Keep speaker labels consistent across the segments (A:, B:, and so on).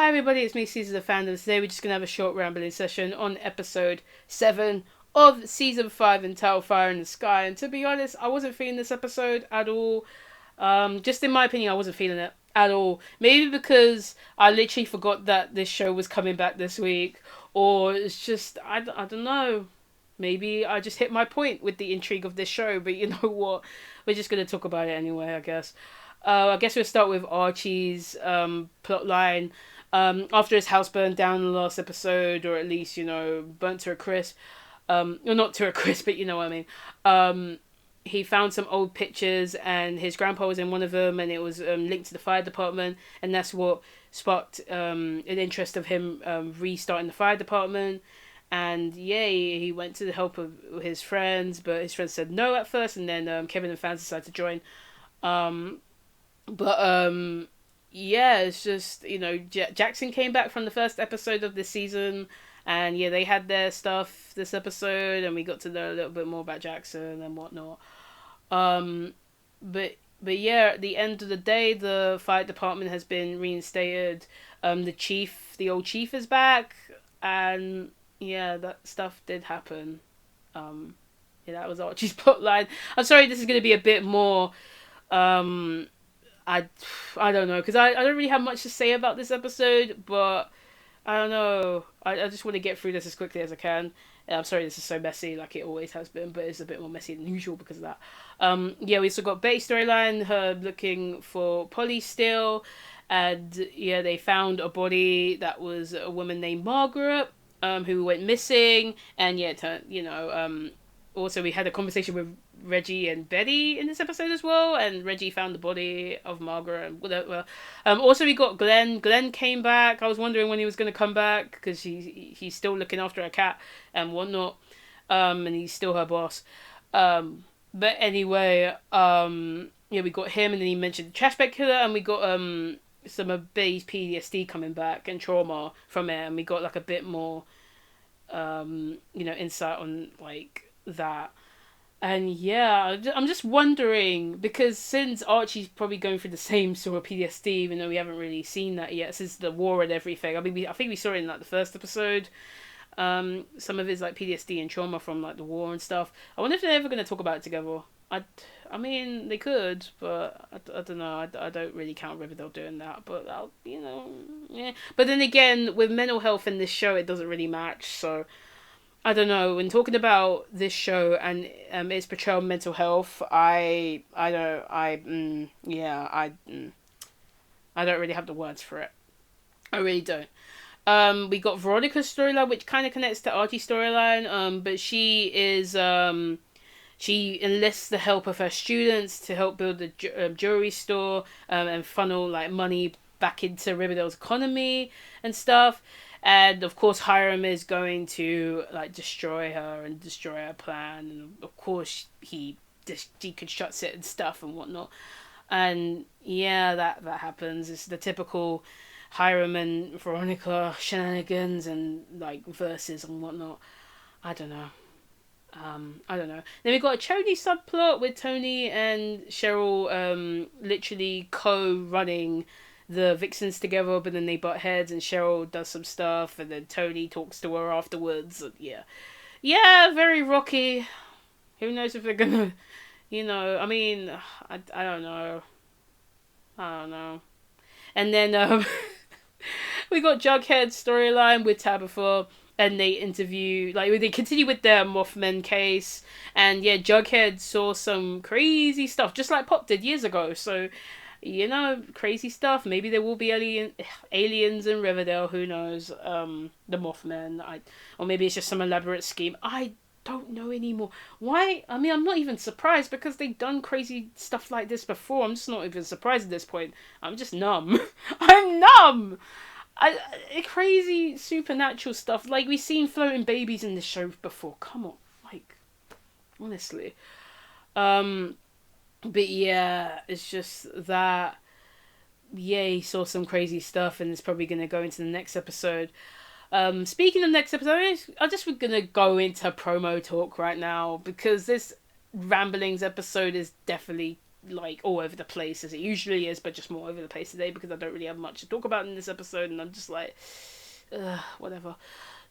A: Hi everybody, it's me, Seasons of Fandoms. Today we're just going to have a short rambling session on episode 7 of season 5 entitled Fire in the Sky. And to be honest, I wasn't feeling this episode at all. Just in my opinion, I wasn't feeling it at all. Maybe because I literally forgot that this show was coming back this week. Or it's just, I don't know. Maybe I just hit my point with the intrigue of this show. But you know what? We're just going to talk about it anyway, I guess. I guess we'll start with Archie's plot line. After his house burned down in the last episode, or at least, burnt to a crisp. Well, not to a crisp, but you know what I mean. He found some old pictures, and his grandpa was in one of them, and it was linked to the fire department, and that's what sparked an interest of him restarting the fire department. And yay, he went to the help of his friends, but his friends said no at first, and then Kevin and fans decided to join. Yeah, it's just, Jackson came back from the first episode of this season, and yeah, they had their stuff this episode, and we got to know a little bit more about Jackson and whatnot. But yeah, at the end of the day, the fire department has been reinstated. The old chief is back, and yeah, that stuff did happen. Yeah, that was Archie's plotline. I'm sorry, this is going to be a bit more, I don't know, because I don't really have much to say about this episode, but I don't know. I just want to get through this as quickly as I can. I'm sorry this is so messy, like it always has been, but it's a bit more messy than usual because of that. Yeah, we also got Betty's storyline, her looking for Polly still, and yeah, they found a body that was a woman named Margaret, who went missing, and yeah, also we had a conversation with Reggie and Betty in this episode as well, and Reggie found the body of Margaret and whatever. Also we got Glenn. Glenn came back. I was wondering when he was going to come back because he's still looking after a cat and whatnot, and he's still her boss. But anyway, yeah, we got him, and then he mentioned the trash bag killer, and we got some of Betty's PTSD coming back and trauma from it, and we got like a bit more insight on like that. And yeah, I'm just wondering, because since Archie's probably going through the same sort of PTSD, even though we haven't really seen that yet, since the war and everything. I mean, I think we saw it in like the first episode. Some of his like PTSD and trauma from like the war and stuff. I wonder if they're ever going to talk about it together. I mean, they could, but I don't know. I don't really count Riverdale doing that, but yeah. But then again, with mental health in this show, it doesn't really match, so I don't know. When talking about this show and its portrayal of mental health, I don't really have the words for it. I really don't. We got Veronica's storyline, which kind of connects to Archie's storyline. But she is she enlists the help of her students to help build the jewelry store and funnel like money back into Riverdale's economy and stuff. And of course Hiram is going to like destroy her and destroy her plan, and of course he deconstructs it and stuff and whatnot. And yeah, that happens. It's the typical Hiram and Veronica shenanigans and like verses and whatnot. I don't know. Then we got a Tony subplot with Tony and Cheryl literally co-running the Vixens together, but then they butt heads and Cheryl does some stuff and then Tony talks to her afterwards. Yeah, very rocky. Who knows if they're gonna, I mean, I don't know. And then we got Jughead's storyline with Tabitha, and they continue with their Mothman case, and yeah, Jughead saw some crazy stuff just like Pop did years ago, so crazy stuff. Maybe there will be aliens in Riverdale. Who knows? The Mothman. Or maybe it's just some elaborate scheme. I don't know anymore. Why? I mean, I'm not even surprised because they've done crazy stuff like this before. I'm just not even surprised at this point. I'm just numb. I'm numb. Crazy supernatural stuff. Like, we've seen floating babies in this show before. Come on. Like, honestly. But yeah, it's just that, yeah, he saw some crazy stuff and it's probably going to go into the next episode. Speaking of next episode, we're going to go into promo talk right now because this Ramblings episode is definitely like all over the place as it usually is, but just more over the place today because I don't really have much to talk about in this episode, and I'm just like, whatever.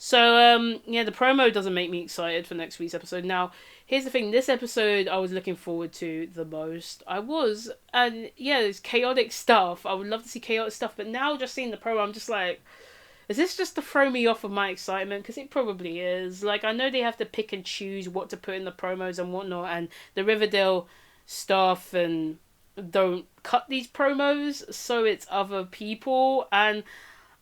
A: So, yeah, the promo doesn't make me excited for next week's episode. Now, here's the thing. This episode, I was looking forward to the most. I was. And, yeah, it's chaotic stuff. I would love to see chaotic stuff. But now, just seeing the promo, I'm just like, is this just to throw me off of my excitement? Because it probably is. Like, I know they have to pick and choose what to put in the promos and whatnot. And the Riverdale staff and don't cut these promos. So it's other people. And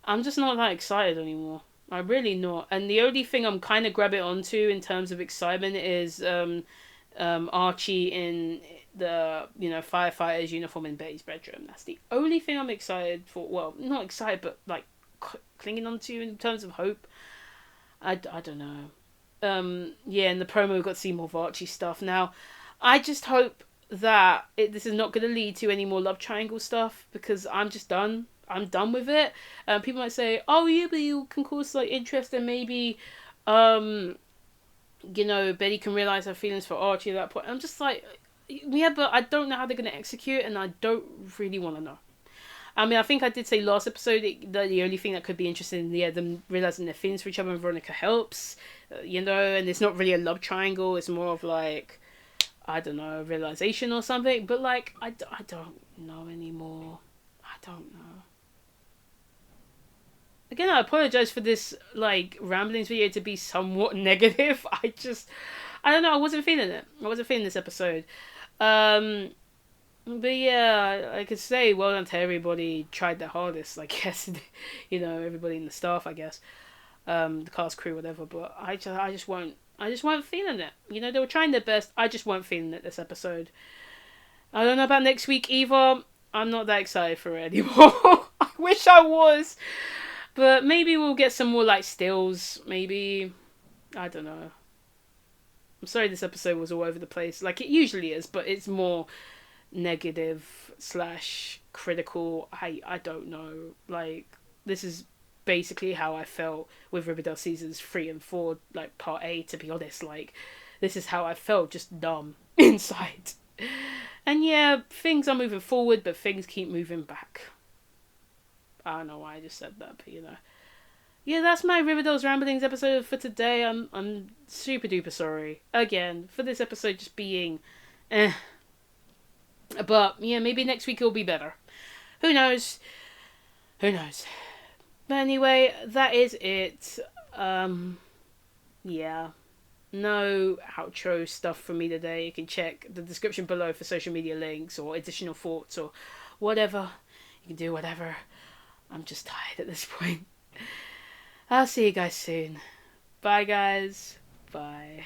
A: I'm just not that excited anymore. I'm really not. And the only thing I'm kind of grabbing onto in terms of excitement is Archie in the firefighter's uniform in Betty's bedroom. That's the only thing I'm excited for. Well, not excited, but like clinging onto in terms of hope. I don't know. Yeah, in the promo we got to see more of Archie stuff. Now, I just hope that this is not going to lead to any more love triangle stuff because I'm just done. I'm done with it. People might say, "Oh, yeah, but you can cause like interest and maybe, Betty can realize her feelings for Archie at that point." I'm just like, yeah, but I don't know how they're gonna execute, and I don't really want to know. I mean, I think I did say last episode that the only thing that could be interesting, them realizing their feelings for each other and Veronica helps, and it's not really a love triangle. It's more of like, I don't know, realization or something. But like, I don't know anymore. I don't know. Again, I apologize for this, like, ramblings video to be somewhat negative. I don't know, I wasn't feeling it. I wasn't feeling this episode. But yeah, I could say well done to everybody, tried their hardest, I guess. Everybody in the staff, I guess. The cast, crew, whatever, but I just weren't feeling it. They were trying their best, I just weren't feeling it this episode. I don't know about next week either. I'm not that excited for it anymore. I wish I was. But maybe we'll get some more, like, stills, maybe. I don't know. I'm sorry this episode was all over the place. Like, it usually is, but it's more negative / critical. I don't know. Like, this is basically how I felt with Riverdale Seasons 3 and 4, like, Part A, to be honest. Like, this is how I felt, just numb inside. And yeah, things are moving forward, but things keep moving back. I don't know why I just said that, but yeah, that's my Riverdale's Ramblings episode for today. I'm super duper sorry again for this episode just being, but yeah, maybe next week it'll be better. Who knows? Who knows? But anyway, that is it. Yeah, no outro stuff from me today. You can check the description below for social media links or additional thoughts or whatever. You can do whatever. I'm just tired at this point. I'll see you guys soon. Bye, guys. Bye.